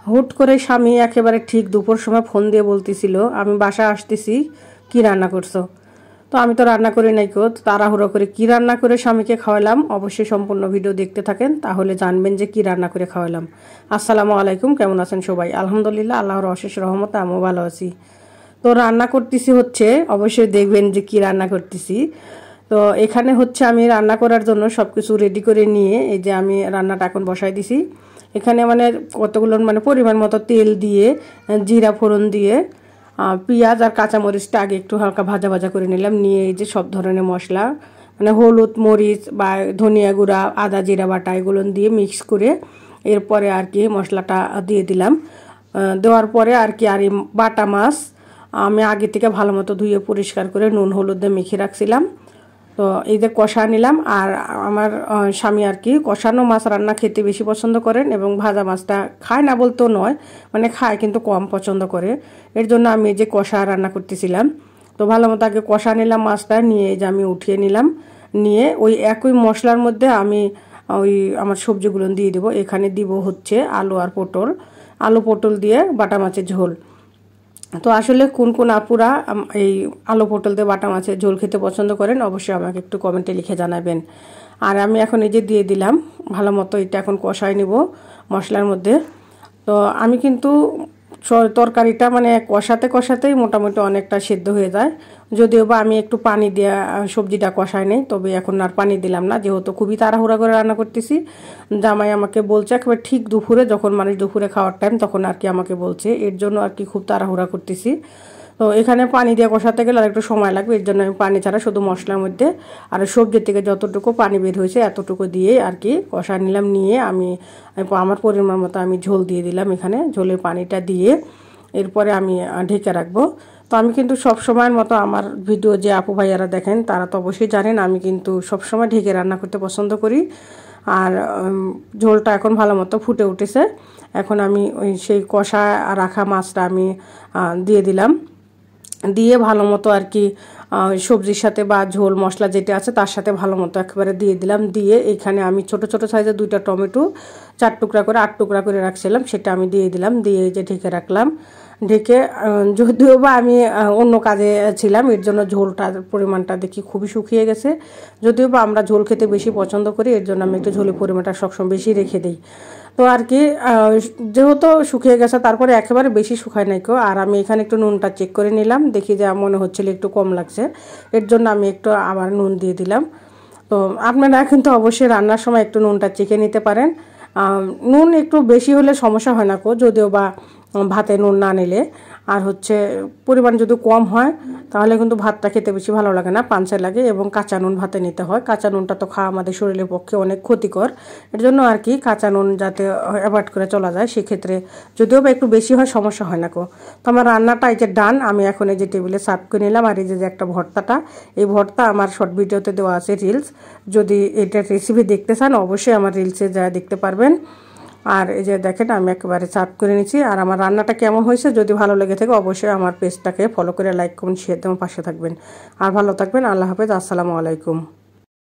হুট করে স্বামী একেবারে ঠিক দুপুর সময় ফোন দিয়ে বলতেছিল আমি বাসায় আসতেছি, কি রান্না করছো। তো আমি তো রান্না করি নাই কো, তাড়াহুড়ো করে কি রান্না করে স্বামীকে খাওয়ালাম অবশ্যই সম্পূর্ণ ভিডিও দেখতে থাকেন, তাহলে জানবেন যে কি রান্না করে খাওয়ালাম। আসসালামু আলাইকুম, কেমন আছেন সবাই? আলহামদুলিল্লাহ, আল্লাহর অশেষ রহমতে আমিও ভালো আছি। তো রান্না করতেছি হচ্ছে, অবশ্যই দেখবেন যে কি রান্না করতেছি। তো এখানে হচ্ছে আমি রান্না করার জন্য সব কিছু রেডি করে নিয়ে এই যে আমি রান্নাটা এখন বসাই দিছি। এখানে মানে কতগুলো মানে পরিমাণ মতো তেল দিয়ে, জিরা ফোড়ন দিয়ে, পেঁয়াজ আর কাঁচামরিচটা আগে একটু হালকা ভাজা ভাজা করে নিলাম। নিয়ে এই যে সব ধরনের মশলা মানে হলুদ, মরিচ বা ধনিয়া গুঁড়া, আদা জিরা বাটা এগুলো দিয়ে মিক্স করে এরপরে আর কি মশলাটা দিয়ে দিলাম। দেওয়ার পরে আর কি আর এই বাটা মাছ আমি আগে থেকে ভালো মতো ধুয়ে পরিষ্কার করে নুন হলুদ দিয়ে মেখে রাখছিলাম। তো এই যে কষা নিলাম। আর আমার স্বামী আর কি কষানো মাছ রান্না খেতে বেশি পছন্দ করেন এবং ভাজা মাছটা খায় না বলতেও নয়, মানে খায় কিন্তু কম পছন্দ করে। এর জন্য আমি এই যে কষা রান্না করতেছিলাম। তো ভালো মতো আগে কষা নিলাম মাছটা, নিয়ে এই যে আমি উঠিয়ে নিলাম। নিয়ে ওই একই মশলার মধ্যে আমি ওই আমার সবজিগুলো দিয়ে দেবো। এখানে দিব হচ্ছে আলু আর পটল, আলু পটল দিয়ে বাটা মাছের ঝোল। তো আসলে কোন কোন আপুরা এই আলু পটল দিয়ে বাটা মাছের ঝোল খেতে পছন্দ করেন অবশ্যই আমাকে একটু কমেন্টে লিখে জানাবেন। আর আমি এখন এই যে দিয়ে দিলাম ভালো মতো, এটা এখন কষাই নিব মশলার মধ্যে। তো আমি কিন্তু তরকারিটা মানে কষাতে কষাতেই মোটামুটি অনেকটা সেদ্ধ হয়ে যায়, যদিও বা আমি একটু পানি দিয়ে সবজিটা কষাই নেই। তবে এখন আর পানি দিলাম না, যেহেতু খুবই তাড়াহুড়া করে রান্না করতেছি। জামাই আমাকে বলছে একেবারে ঠিক দুপুরে, যখন মানুষ দুপুরে খাওয়ার টাইম তখন আর কি আমাকে বলছে, এর জন্য আর কি খুব তাড়াহুড়া করতেছি। তো এখানে পানি দিয়ে কষাতে গেলে আর একটু সময় লাগবে, এর জন্য আমি পানি ছাড়া শুধু মশলার মধ্যে আর সবজির থেকে যতটুকু পানি বের হয়েছে এতটুকু দিয়ে আর কি কষা নিলাম। নিয়ে আমি আমার পরিমাণ মতো আমি ঝোল দিয়ে দিলাম, এখানে ঝোলের পানিটা দিয়ে এরপরে আমি ঢেকে রাখবো। তো আমি কিন্তু সব সময়ের মতো আমার ভিডিও যে আপু ভাইয়ারা দেখেন তারা তো অবশ্যই জানেন আমি কিন্তু সবসময় ঢেকে রান্না করতে পছন্দ করি। আর ঝোলটা এখন ভালো মতো ফুটে উঠেছে। এখন আমি ওই সেই কষা রাখা মাছটা আমি দিয়ে দিলাম। দিয়ে ভালো মতো আর কি সবজির সাথে বা ঝোল মশলা যেটা আছে তার সাথে ভালো মতো একেবারে দিয়ে দিলাম। দিয়ে এখানে আমি ছোট ছোট সাইজের 2টা টমেটো 4 টুকরা করে 8 টুকরা করে রাখছিলাম, সেটা আমি দিয়ে দিলাম। দিয়ে এই যে ঢেকে রাখলাম। ঢেকে যদিও বা আমি অন্য কাজে ছিলাম, এর জন্য ঝোলটার পরিমাণটা দেখি খুবই শুকিয়ে গেছে। যদিও বা আমরা ঝোল খেতে বেশি পছন্দ করি, এর জন্য আমি একটু ঝোলের পরিমাণটা সবসময় বেশি রেখে দিই। তো আর কি যেহেতু শুকিয়ে গেছে তারপরে একেবারে বেশি শুকায় নাই কেউ। আর আমি এখানে একটু নুনটা চেক করে নিলাম, দেখি যে মনে হচ্ছিল একটু কম লাগছে, এর জন্য আমি একটু আবার নুন দিয়ে দিলাম। তো আপনারা কিন্তু অবশ্যই রান্নার সময় একটু নুনটা চেখে নিতে পারেন। নুন একটু বেশি হলে সমস্যা হয় না কো, যদিও বা ভাতে নুন না নিলে। আর হচ্ছে পরিমাণ যদি কম হয় তাহলে কিন্তু ভাতটা খেতে বেশি ভালো লাগে না, পানসে লাগে। এবং কাঁচা নুন ভাতে নিতে হয়, কাঁচা নুনটা তো খাওয়া আমাদের শরীরের পক্ষে অনেক ক্ষতিকর। এর জন্য আর কি কাঁচা নুন যাতে অ্যাভয়েড করে চলা যায়, সেক্ষেত্রে যদিও বা একটু বেশি হয় সমস্যা হয় না কো। তো আমার রান্নাটা এই যে ডান, আমি এখন এই যে টেবিলে সার্ভ করে নিলাম। আর এই যে একটা ভর্তাটা, এই ভর্তা আমার শর্ট ভিডিওতে দেওয়া আছে রিলস, যদি এটার রেসিপি দেখতে চান অবশ্যই আমার রিলসে যা দেখতে পারবেন। আর এই যে দেখেন আমি একেবারে সার্ভ করে নিচ্ছি। আর আমার রান্নাটা কেমন হয়েছে যদি ভালো লেগে থাকে অবশ্যই আমার পেজটাকে ফলো করে লাইক কমেন্ট শেয়ার দিয়ে আমার পাশে থাকবেন। আর ভালো থাকবেন, আল্লাহ হাফেজ, আসসালামু আলাইকুম।